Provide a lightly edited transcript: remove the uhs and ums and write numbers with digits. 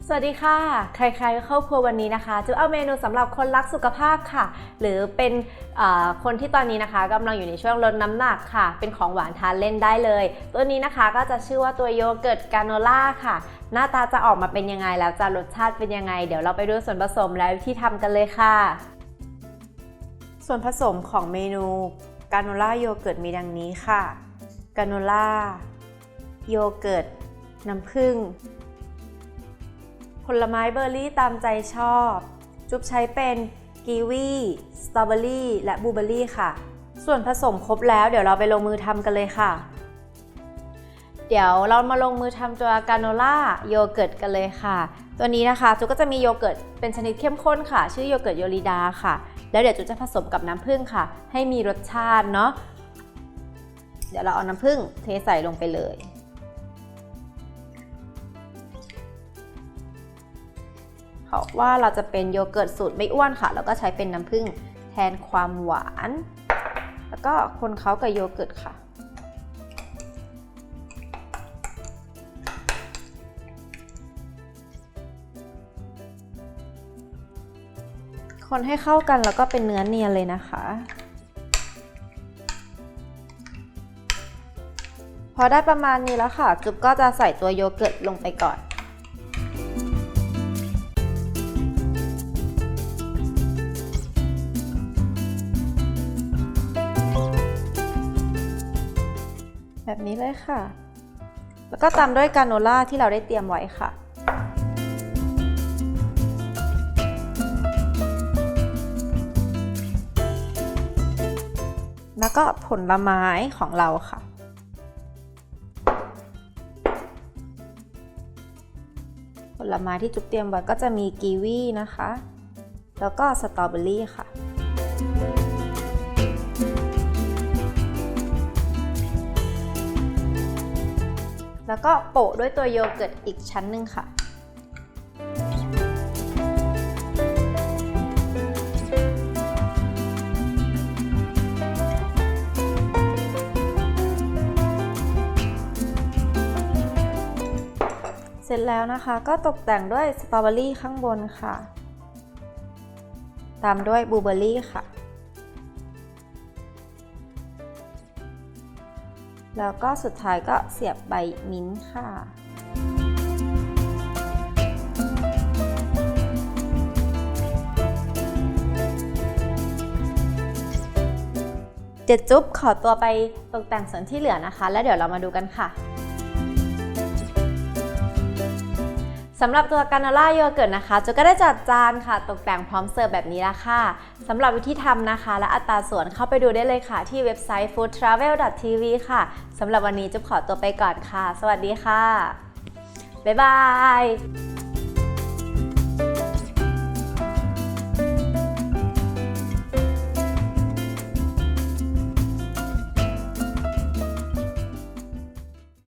สวัสดีค่ะใครๆเข้าครัววันนี้นะคะจะเอาเมนูสำหรับคนรักสุขภาพค่ะหรือเป็นคนที่ตอนนี้นะคะกำลังอยู่ในช่วงลดน้ำหนักค่ะเป็นของหวานทานเล่นได้เลยตัวนี้นะคะก็จะชื่อว่าตัวโยเกิร์ตกราโนล่าค่ะหน้าตาจะออกมาเป็นยังไงแล้วจะรสชาติเป็นยังไงเดี๋ยวเราไปดูส่วนผสมและวิธีทำกันเลยค่ะส่วนผสมของเมนูกราโนล่าโยเกิร์ตมีดังนี้ค่ะกราโนล่าโยเกิร์ตน้ำผึ้งผลไม้เบอร์รี่ตามใจชอบจุ๊บใช้เป็นกีวีสตรอเบอรี่และบลูเบอรี่ค่ะส่วนผสมครบแล้วเดี๋ยวเราไปลงมือทำกันเลยค่ะเดี๋ยวเรามาลงมือทำตัวกราโนล่าโยเกิร์ตกันเลยค่ะตัวนี้นะคะจุ๊ก็จะมีโยเกิร์ตเป็นชนิดเข้มข้นค่ะชื่อโยเกิร์ตโยริดาค่ะแล้วเดี๋ยวจุ๊จะผสมกับน้ำผึ้งค่ะให้มีรสชาติเนาะเดี๋ยวเราเอาน้ำผึ้งเทใส่ลงไปเลยเพราะว่าเราจะเป็นโยเกิร์ตสูตรไม่อ้วนค่ะแล้วก็ใช้เป็นน้ำผึ้งแทนความหวานแล้วก็คนเคล้ากับโยเกิร์ตค่ะคนให้เข้ากันแล้วก็เป็นเนื้อเนียนเลยนะคะพอได้ประมาณนี้แล้วค่ะจุ๊บก็จะใส่ตัวโยเกิร์ตลงไปก่อนแบบนี้เลยค่ะแล้วก็ตามด้วยกราโนล่าที่เราได้เตรียมไว้ค่ะแล้วก็ผลไม้ของเราค่ะผลไม้ที่จุ๊บเตรียมไว้ก็จะมีกีวีนะคะแล้วก็สตรอเบอรี่ค่ะแล้วก็โปะด้วยตัวโยเกิร์ตอีกชั้นหนึ่งค่ะเสร็จแล้วนะคะก็ตกแต่งด้วยสตรอเบอรี่ข้างบนค่ะตามด้วยบลูเบอร์รี่ค่ะแล้วก็สุดท้ายก็เสียบใบมิ้นท์ค่ะเดี๋ยวจุ๊บขอตัวไปตกแต่งส่วนที่เหลือนะคะแล้วเดี๋ยวเรามาดูกันค่ะสำหรับตัวกราโนล่าโยเกิร์ตนะคะจุ๊ก็ได้จัดจานค่ะตกแต่งพร้อมเสิร์ฟแบบนี้แล้วค่ะสำหรับวิธีทำนะคะและอัตราส่วนเข้าไปดูได้เลยค่ะที่เว็บไซต์ foodtravel.tv ค่ะสำหรับวันนี้จุ๊บขอตัวไปก่อนค่ะสวัสดีค่ะบ๊ายบาย